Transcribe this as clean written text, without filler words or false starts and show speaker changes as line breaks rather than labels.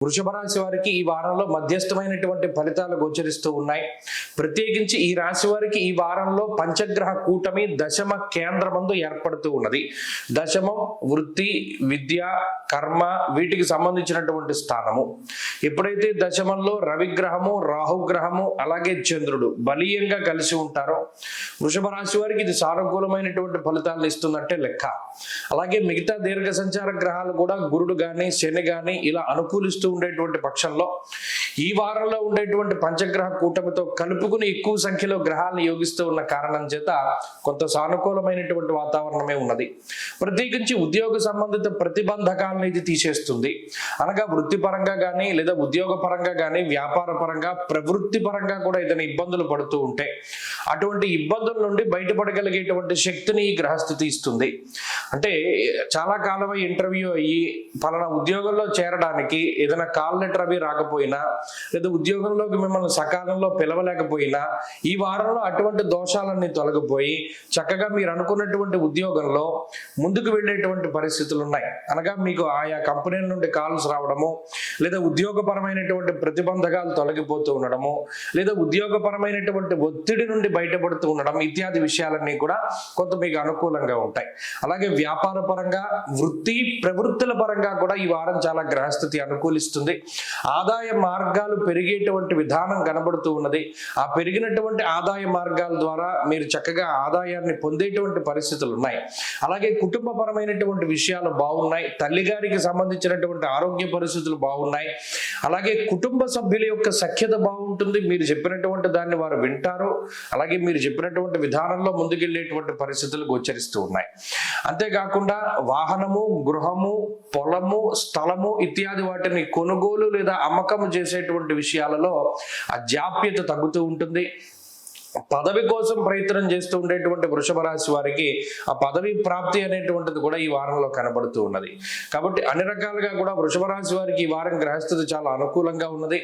వృషభ రాశి వారికి ఈ వారంలో మధ్యస్థమైనటువంటి ఫలితాలు గోచరిస్తూ ఉన్నాయి. ప్రత్యేకించి ఈ రాశి వారికి ఈ వారంలో పంచగ్రహ కూటమి దశమ కేంద్రమందు ఏర్పడుతూ ఉన్నది. దశమం వృత్తి, విద్య, కర్మ వీటికి సంబంధించినటువంటి స్థానము. ఎప్పుడైతే దశమంలో రవిగ్రహము, రాహుగ్రహము అలాగే చంద్రుడు బలీయంగా కలిసి ఉంటారో వృషభ రాశి వారికి ఇది సానుకూలమైనటువంటి ఫలితాలను ఇస్తుందంటే లెక్క. అలాగే మిగతా దీర్ఘ సంచార గ్రహాలు కూడా గురుడు గాని శని గాని ఇలా అనుకూలిస్తూ ఉండేటువంటి పక్షంలో ఈ వారంలో ఉండేటువంటి పంచగ్రహ కూటమితో కలుపుకుని ఎక్కువ సంఖ్యలో గ్రహాలను యోగిస్తూ ఉన్న కారణం చేత కొంత సానుకూలమైనటువంటి వాతావరణమే ఉన్నది. ప్రత్యేకించి ఉద్యోగ సంబంధిత ప్రతిబంధకాలను ఇది తీసేస్తుంది. అనగా వృత్తిపరంగా కానీ లేదా ఉద్యోగ పరంగా కానీ వ్యాపార పరంగా ప్రవృత్తి పరంగా కూడా ఏదైనా ఇబ్బందులు పడుతూ ఉంటే అటువంటి ఇబ్బందుల నుండి బయటపడగలిగేటువంటి శక్తిని ఈ గ్రహస్థితి ఇస్తుంది. అంటే చాలా కాలమై ఇంటర్వ్యూ అయ్యి పలానా ఉద్యోగంలో చేరడానికి ఏదైనా కాల్ లెటర్ అవి రాకపోయినా లేదా ఉద్యోగంలోకి మిమ్మల్ని సకాలంలో పిలవలేకపోయినా ఈ వారంలో అటువంటి దోషాలన్నీ తొలగిపోయి చక్కగా మీరు అనుకున్నటువంటి ఉద్యోగంలో ముందుకు వెళ్ళేటువంటి పరిస్థితులు ఉన్నాయి. అనగా మీకు ఆయా కంపెనీల నుండి కాల్స్ రావడము లేదా ఉద్యోగపరమైనటువంటి ప్రతిబంధకాలు తొలగిపోతూ ఉండడము లేదా ఉద్యోగపరమైనటువంటి ఒత్తిడి నుండి బయటపడుతూ ఉండడం ఇత్యాది విషయాలన్నీ కూడా కొంత మీకు అనుకూలంగా ఉంటాయి. అలాగే వ్యాపార పరంగా వృత్తి ప్రవృత్తుల పరంగా కూడా ఈ వారం చాలా గ్రహస్థితి అనుకూలిస్తుంది. ఆదాయ మార్గాలు పెరిగేటువంటి విధానం కనబడుతూ ఉన్నది. ఆ పెరిగినటువంటి ఆదాయ మార్గాల ద్వారా మీరు చక్కగా ఆదాయాన్ని పొందేటువంటి పరిస్థితులు ఉన్నాయి. అలాగే కుటుంబపరమైనటువంటి విషయాలు బాగున్నాయి. తల్లిగారికి సంబంధించినటువంటి ఆరోగ్య పరిస్థితులు బాగున్నాయి. అలాగే కుటుంబ సభ్యుల యొక్క సఖ్యత బాగుంటుంది. మీరు చెప్పినటువంటి దాన్ని వారు వింటారు. అలాగే మీరు చెప్పినటువంటి విధానంలో ముందుకెళ్ళేటువంటి పరిస్థితులు గోచరిస్తూ ఉన్నాయి. అంతేకాకుండా వాహనము, గృహము, పొలము, స్థలము ఇత్యాది వాటిని కొనుగోలు లేదా అమ్మకం చేసేటువంటి విషయాలలో ఆ జాప్యత తగ్గుతూ ఉంటుంది. పదవి కోసం ప్రయత్నం చేస్తూ ఉండేటువంటి వృషభ రాశి వారికి ఆ పదవి ప్రాప్తి అనేటువంటిది కూడా ఈ వారంలో కనబడుతూ ఉన్నది. కాబట్టి అన్ని రకాలుగా కూడా వృషభ రాశి వారికి ఈ వారం గ్రహస్థితి చాలా అనుకూలంగా ఉన్నది.